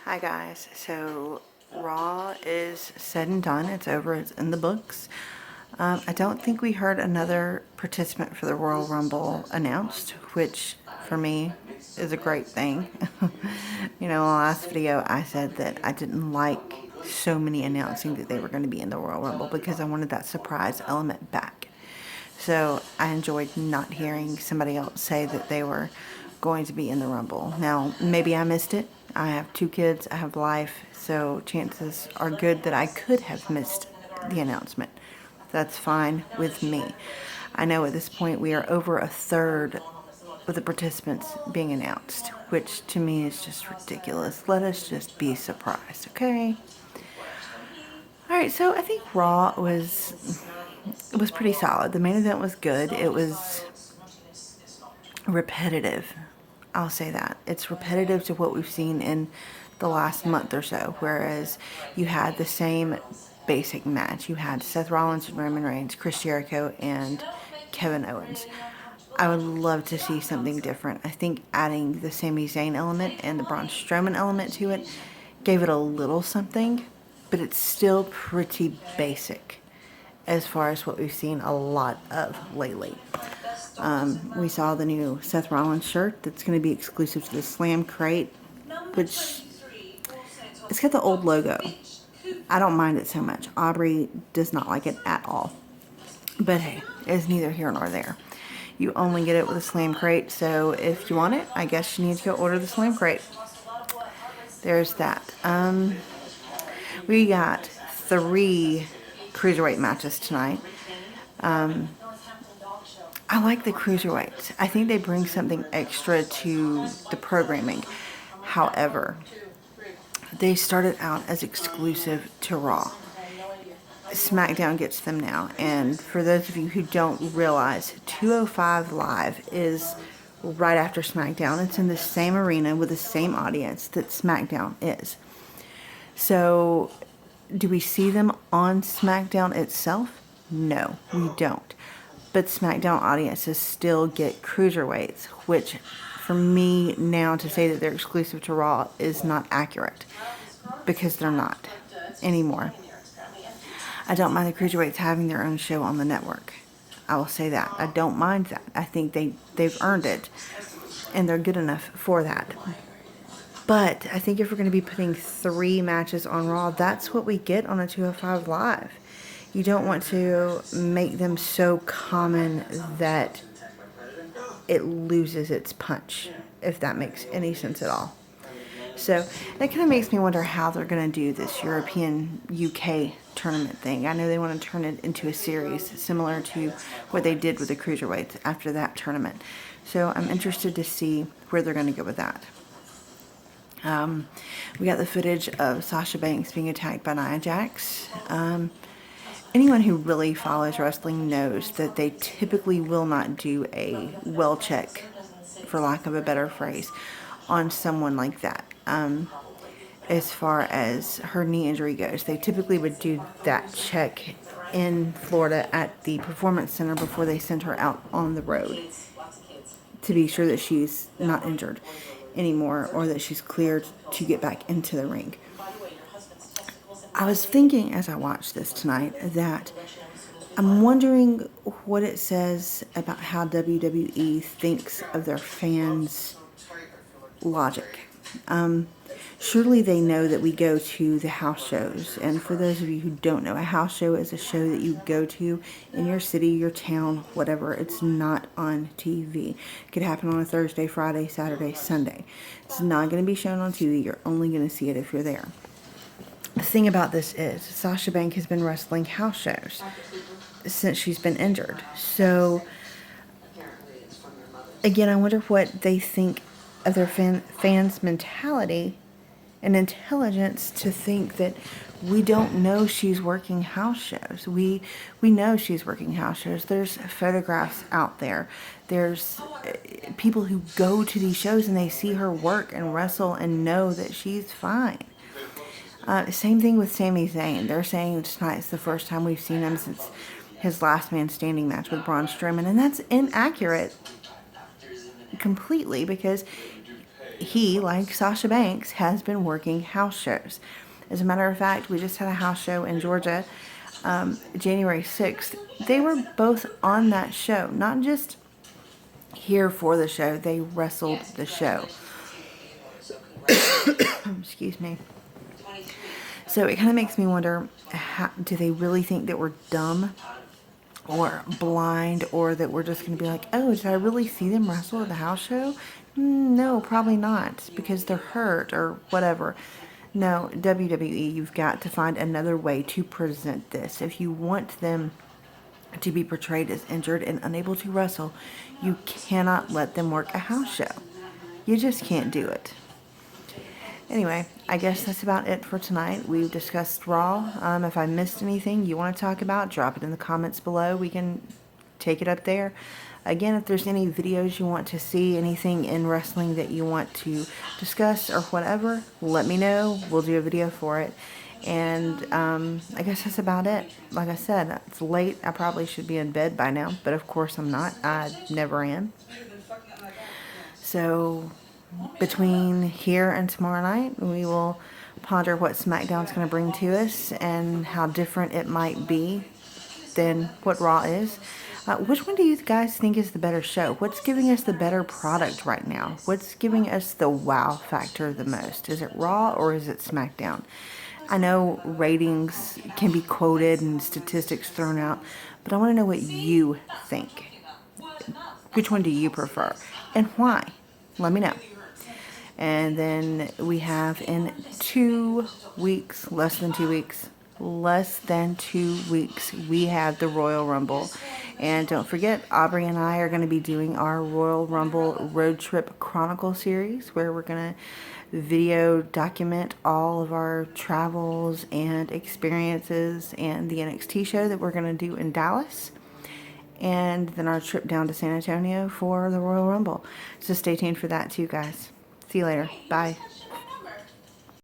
Hi guys, so Raw is said and done. It's over, it's in the books. I don't think we heard another participant for the Royal Rumble announced, which for me is a great thing. In the last video I said that I didn't like so many announcing that they were going to be in the Royal Rumble because I wanted that surprise element back. So I enjoyed not hearing somebody else say that they were going to be in the Rumble. Now, maybe I missed it. I have 2 kids, I have life, so chances are good that I could have missed the announcement. That's fine with me. I know at this point we are over a third of the participants being announced, which to me is just ridiculous. Let us just be surprised, okay? Alright, so I think Raw was pretty solid. The main event was good. It was repetitive. I'll say that. It's repetitive to what we've seen in the last month or so, whereas you had the same basic match. You had Seth Rollins and Roman Reigns, Chris Jericho, and Kevin Owens. I would love to see something different. I think adding the Sami Zayn element and the Braun Strowman element to it gave it a little something, but it's still pretty basic as far as what we've seen a lot of lately. We saw the new Seth Rollins shirt that's going to be exclusive to the Slam Crate, which it's got the old logo. I don't mind it so much. Aubrey does not like it at all. But hey, it's neither here nor there. You only get it with a Slam Crate, so if you want it, I guess you need to go order the Slam Crate. There's that. We got 3 cruiserweight matches tonight. I like the cruiserweights. I think they bring something extra to the programming. However, they started out as exclusive to Raw. SmackDown gets them now. And for those of you who don't realize, 205 Live is right after SmackDown. It's in the same arena with the same audience that SmackDown is. So, do we see them on SmackDown itself? No, we don't. But SmackDown audiences still get cruiserweights, which for me now to say that they're exclusive to Raw is not accurate, because they're not anymore. I don't mind the cruiserweights having their own show on the network. I will say that. I don't mind that. I think they've earned it, and they're good enough for that. But I think if we're going to be putting 3 matches on Raw, that's what we get on a 205 Live. You don't want to make them so common that it loses its punch, if that makes any sense at all. So that kind of makes me wonder how they're going to do this European UK tournament thing. I know they want to turn it into a series similar to what they did with the cruiserweights after that tournament. So I'm interested to see where they're going to go with that. We got the footage of Sasha Banks being attacked by Nia Jax. Anyone who really follows wrestling knows that they typically will not do a well check, for lack of a better phrase, on someone like that. As far as her knee injury goes, they typically would do that check in Florida at the Performance Center before they send her out on the road to be sure that she's not injured anymore or that she's cleared to get back into the ring. I was thinking as I watched this tonight that I'm wondering what it says about how WWE thinks of their fans' logic. Surely they know that we go to the house shows. And for those of you who don't know, a house show is a show that you go to in your city, your town, whatever. It's not on TV. It could happen on a Thursday, Friday, Saturday, Sunday. It's not going to be shown on TV. You're only going to see it if you're there. The thing about this is Sasha Banks has been wrestling house shows since she's been injured. So, again, I wonder what they think of their fans' mentality and intelligence to think that we don't know she's working house shows. We know she's working house shows. There's photographs out there. There's people who go to these shows and they see her work and wrestle and know that she's fine. Same thing with Sami Zayn. They're saying tonight's the first time we've seen him since his last man standing match with Braun Strowman, and that's inaccurate completely because he, like Sasha Banks, has been working house shows. As a matter of fact, we just had a house show in Georgia, January 6th. They were both on that show, not just here for the show, they wrestled the show. Excuse me. So it kind of makes me wonder, do they really think that we're dumb or blind, or that we're just going to be like, oh, did I really see them wrestle at the house show? No, probably not, because they're hurt or whatever. No, WWE, you've got to find another way to present this. If you want them to be portrayed as injured and unable to wrestle, you cannot let them work a house show. You just can't do it. Anyway, I guess that's about it for tonight. We've discussed Raw. If I missed anything you want to talk about, drop it in the comments below. We can take it up there. Again, if there's any videos you want to see, anything in wrestling that you want to discuss or whatever, let me know. We'll do a video for it. And I guess that's about it. Like I said, it's late. I probably should be in bed by now, but of course I'm not. I never am. So between here and tomorrow night, we will ponder what SmackDown's going to bring to us and how different it might be than what Raw is. Which one do you guys think is the better show? What's giving us the better product right now? What's giving us the wow factor the most? Is it Raw or is it SmackDown? I know ratings can be quoted and statistics thrown out, but I want to know what you think. Which one do you prefer and why? Let me know. And then we have in 2 weeks, less than 2 weeks, we have the Royal Rumble. And don't forget, Aubrey and I are going to be doing our Royal Rumble Road Trip Chronicle series, where we're going to video document all of our travels and experiences and the NXT show that we're going to do in Dallas. And then our trip down to San Antonio for the Royal Rumble. So stay tuned for that too, guys. See you later. Bye.